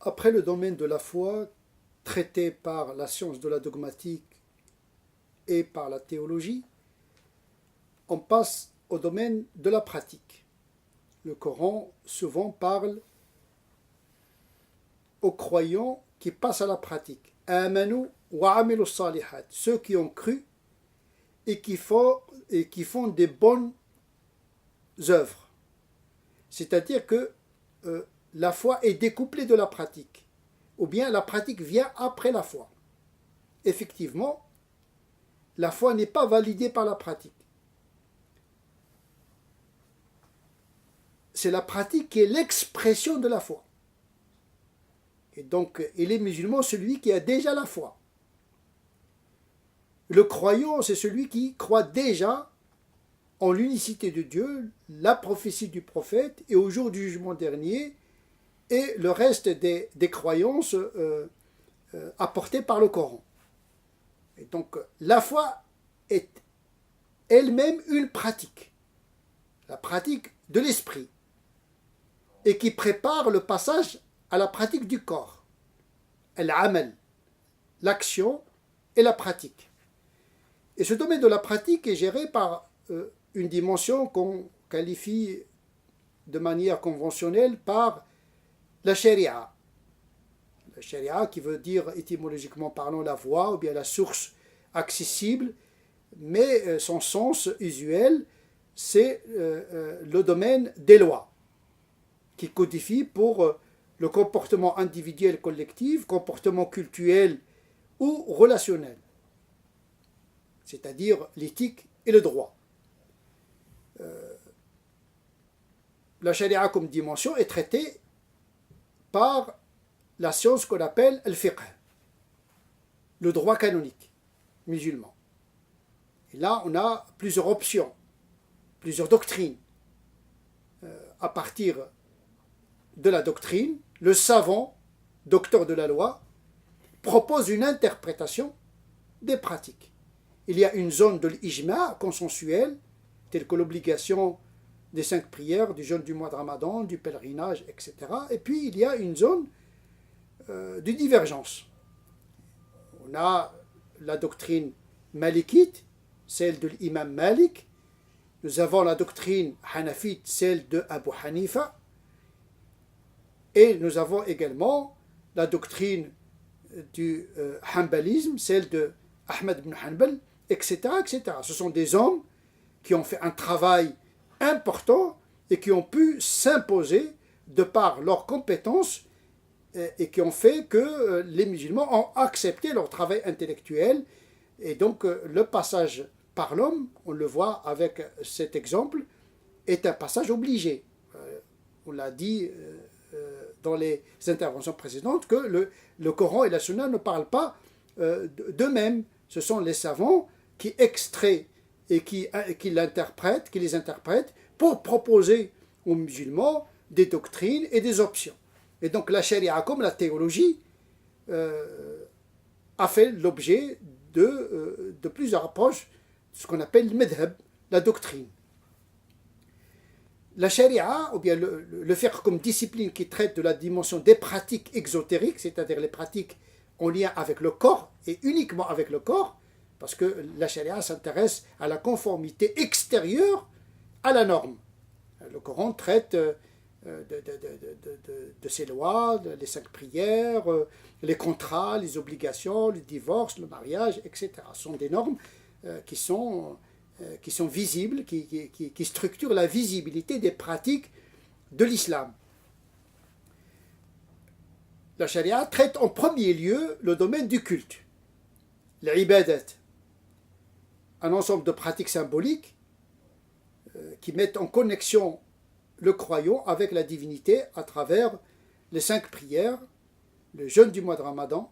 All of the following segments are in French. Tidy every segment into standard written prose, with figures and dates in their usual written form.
Après le domaine de la foi, traité par la science de la dogmatique et par la théologie, on passe au domaine de la pratique. Le Coran souvent parle aux croyants qui passent à la pratique. Amanu wa amilu salihat, ceux qui ont cru et qui font des bonnes œuvres. C'est-à-dire que la foi est découplée de la pratique, ou bien la pratique vient après la foi. Effectivement, la foi n'est pas validée par la pratique. C'est la pratique qui est l'expression de la foi. Et donc, il est musulman celui qui a déjà la foi. Le croyant, c'est celui qui croit déjà en l'unicité de Dieu, la prophétie du prophète et au jour du jugement dernier, et le reste des croyances apportées par le Coran. Et donc, la foi est elle-même une pratique, la pratique de l'esprit, et qui prépare le passage à la pratique du corps, al-amal, l'action et la pratique. Et ce domaine de la pratique est géré par une dimension qu'on qualifie de manière conventionnelle par la sharia. La sharia qui veut dire étymologiquement parlant la voie ou bien la source accessible, mais son sens usuel, c'est le domaine des lois, qui codifie pour le comportement individuel collectif, comportement cultuel ou relationnel, c'est-à-dire l'éthique et le droit. La charia comme dimension est traitée par la science qu'on appelle le fiqh, le droit canonique musulman. Et là, on a plusieurs options, plusieurs doctrines. À partir de la doctrine, le savant, docteur de la loi, propose une interprétation des pratiques. Il y a une zone de l'ijma consensuelle, telle que l'obligation des 5 prières, du jeûne du mois de Ramadan, du pèlerinage, etc. Et puis il y a une zone de divergence. On a la doctrine malikite, celle de l'imam Malik. Nous avons la doctrine hanafite, celle de Abu Hanifa. Et nous avons également la doctrine du hanbalisme, celle de Ahmed ibn Hanbal, etc., etc. Ce sont des hommes qui ont fait un travail important et qui ont pu s'imposer de par leurs compétences et qui ont fait que les musulmans ont accepté leur travail intellectuel. Et donc le passage par l'homme, on le voit avec cet exemple, est un passage obligé. On l'a dit dans les interventions précédentes que le Coran et la Sunna ne parlent pas d'eux-mêmes. Ce sont les savants qui extraient et qui les interprètent pour proposer aux musulmans des doctrines et des options. Et donc la charia, comme la théologie, a fait l'objet de plusieurs approches, ce qu'on appelle le madhab, la doctrine. La charia, ou bien le fiqh comme discipline qui traite de la dimension des pratiques exotériques, c'est-à-dire les pratiques en lien avec le corps et uniquement avec le corps, parce que la charia s'intéresse à la conformité extérieure à la norme. Le Coran traite de ces lois, les 5 prières, les contrats, les obligations, le divorce, le mariage, etc. Ce sont des normes qui sont visibles, qui structurent la visibilité des pratiques de l'islam. La charia traite en premier lieu le domaine du culte, l'ibadat, un ensemble de pratiques symboliques qui mettent en connexion le croyant avec la divinité à travers les 5 prières, le jeûne du mois de Ramadan,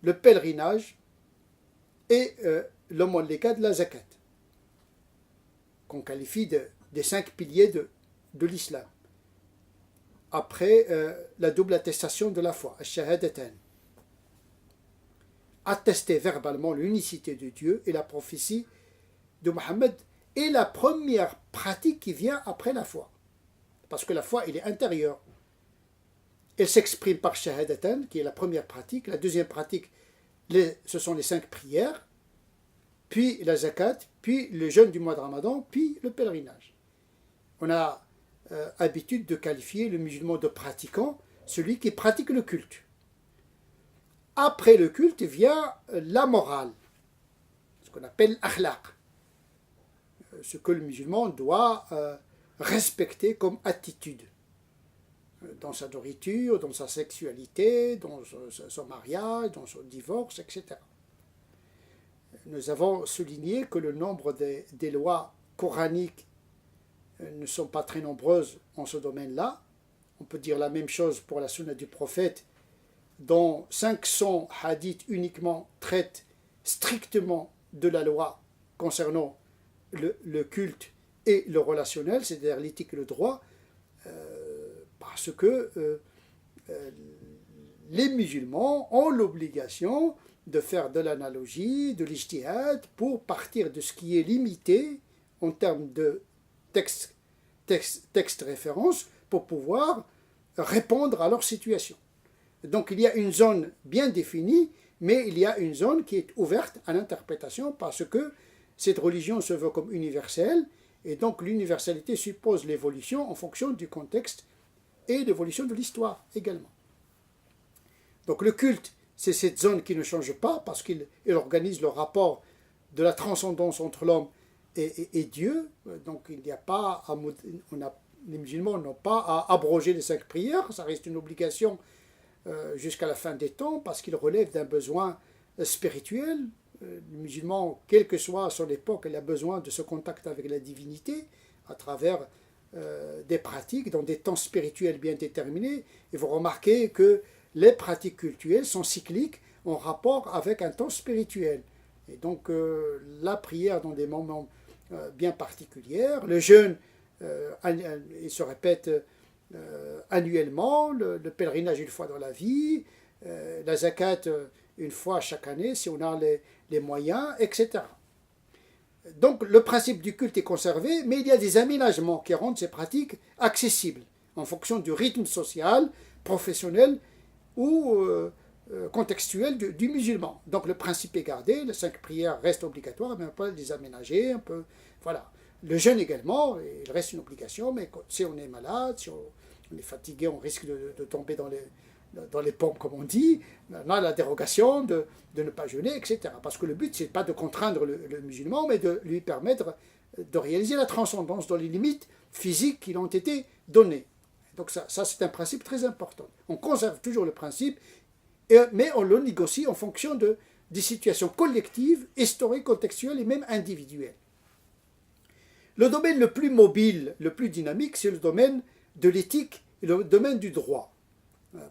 le pèlerinage et l'aumône de la zakat, qu'on qualifie des 5 piliers de l'islam. Après la double attestation de la foi, al-shahadatan, attester verbalement l'unicité de Dieu et la prophétie de Mohammed est la première pratique qui vient après la foi. Parce que la foi, elle est intérieure. elle s'exprime par shahadatan, qui est la première pratique. La deuxième pratique, ce sont les 5 prières, puis la zakat, puis le jeûne du mois de Ramadan, puis le pèlerinage. On a habitude de qualifier le musulman de pratiquant, celui qui pratique le culte. Après le culte vient la morale, ce qu'on appelle akhlaq, ce que le musulman doit respecter comme attitude dans sa nourriture, dans sa sexualité, dans son mariage, dans son divorce, etc. Nous avons souligné que le nombre des lois coraniques ne sont pas très nombreuses en ce domaine-là. On peut dire la même chose pour la sunna du prophète, dont 500 hadiths uniquement traitent strictement de la loi concernant le culte et le relationnel, c'est-à-dire l'éthique et le droit, parce que les musulmans ont l'obligation de faire de l'analogie, de l'ijtihad, pour partir de ce qui est limité en termes de texte référence, pour pouvoir répondre à leur situation. Donc il y a une zone bien définie, mais il y a une zone qui est ouverte à l'interprétation parce que cette religion se veut comme universelle, et donc l'universalité suppose l'évolution en fonction du contexte et l'évolution de l'histoire également. Donc le culte, c'est cette zone qui ne change pas parce qu'il organise le rapport de la transcendance entre l'homme et Dieu. Donc il n'y a pas les musulmans n'ont pas à abroger les 5 prières, ça reste une obligation jusqu'à la fin des temps parce qu'il relève d'un besoin spirituel. Le musulman, quelle que soit son époque, il a besoin de ce contact avec la divinité à travers des pratiques dans des temps spirituels bien déterminés. Et vous remarquez que les pratiques cultuelles sont cycliques en rapport avec un temps spirituel. Et donc la prière dans des moments bien particuliers, le jeûne, il se répète annuellement, le pèlerinage une fois dans la vie, la zakat une fois chaque année si on a les moyens, etc. Donc le principe du culte est conservé, mais il y a des aménagements qui rendent ces pratiques accessibles en fonction du rythme social, professionnel ou contextuel du musulman. Donc le principe est gardé, les 5 prières restent obligatoires, mais on peut les aménager, un peu, voilà. Le jeûne également, il reste une obligation, mais si on est malade, si on est fatigué, on risque de tomber dans les pommes, comme on dit. On a la dérogation de ne pas jeûner, etc. Parce que le but, ce n'est pas de contraindre le musulman, mais de lui permettre de réaliser la transcendance dans les limites physiques qui lui ont été données. Donc ça c'est un principe très important. On conserve toujours le principe, mais on le négocie en fonction des situations collectives, historiques, contextuelles et même individuelles. Le domaine le plus mobile, le plus dynamique, c'est le domaine de l'éthique et le domaine du droit.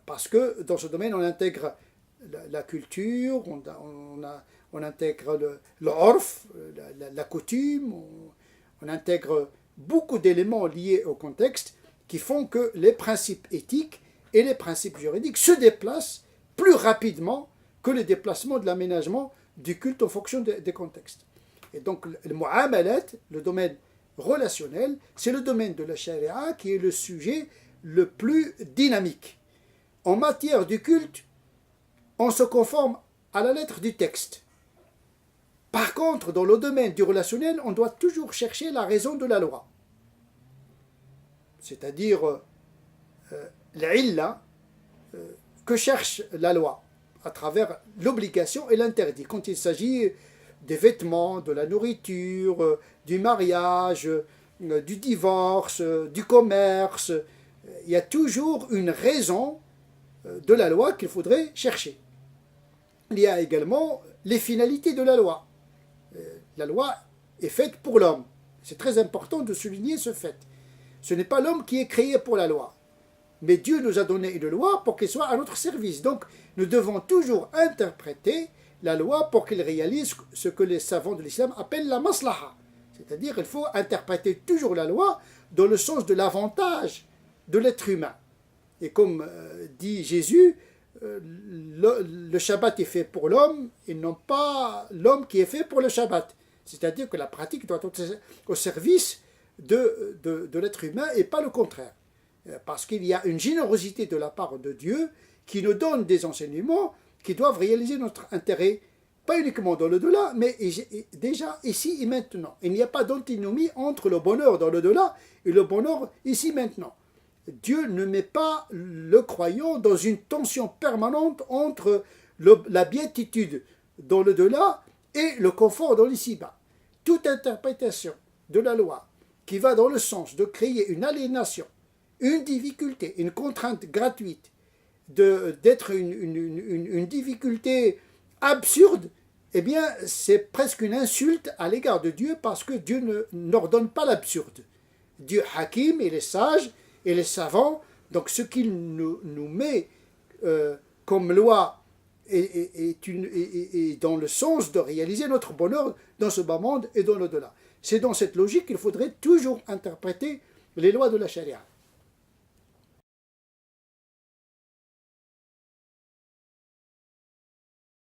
Parce que dans ce domaine, on intègre la culture, on intègre le orf, la coutume, on intègre beaucoup d'éléments liés au contexte qui font que les principes éthiques et les principes juridiques se déplacent plus rapidement que le déplacement de l'aménagement du culte en fonction des contextes. Et donc le mu'amalat, le domaine relationnel, c'est le domaine de la charia qui est le sujet le plus dynamique. En matière du culte, on se conforme à la lettre du texte. Par contre, dans le domaine du relationnel, on doit toujours chercher la raison de la loi. C'est-à-dire l'illa que cherche la loi à travers l'obligation et l'interdit. Quand il s'agit des vêtements, de la nourriture, du mariage, du divorce, du commerce, il y a toujours une raison de la loi qu'il faudrait chercher. Il y a également les finalités de la loi. La loi est faite pour l'homme. C'est très important de souligner ce fait. Ce n'est pas l'homme qui est créé pour la loi. Mais Dieu nous a donné une loi pour qu'elle soit à notre service. Donc, nous devons toujours interpréter la loi pour qu'elle réalise ce que les savants de l'islam appellent la maslaha. C'est-à-dire qu'il faut interpréter toujours la loi dans le sens de l'avantage de l'être humain. Et comme dit Jésus, le Shabbat est fait pour l'homme et non pas l'homme qui est fait pour le Shabbat. C'est-à-dire que la pratique doit être au service de l'être humain et pas le contraire. Parce qu'il y a une générosité de la part de Dieu qui nous donne des enseignements qui doivent réaliser notre intérêt, pas uniquement dans le delà, mais déjà ici et maintenant. Il n'y a pas d'antinomie entre le bonheur dans le delà et le bonheur ici maintenant. Dieu ne met pas le croyant dans une tension permanente entre la béatitude dans le delà et le confort dans l'ici-bas. Toute interprétation de la loi qui va dans le sens de créer une aliénation, une difficulté, une contrainte gratuite, d'être une difficulté absurde, eh bien, c'est presque une insulte à l'égard de Dieu parce que Dieu n'ordonne pas l'absurde. Dieu hakim, il est sage, il est savant, donc ce qu'il nous met comme loi est dans le sens de réaliser notre bonheur dans ce bas monde et dans l'au-delà. C'est dans cette logique qu'il faudrait toujours interpréter les lois de la charia.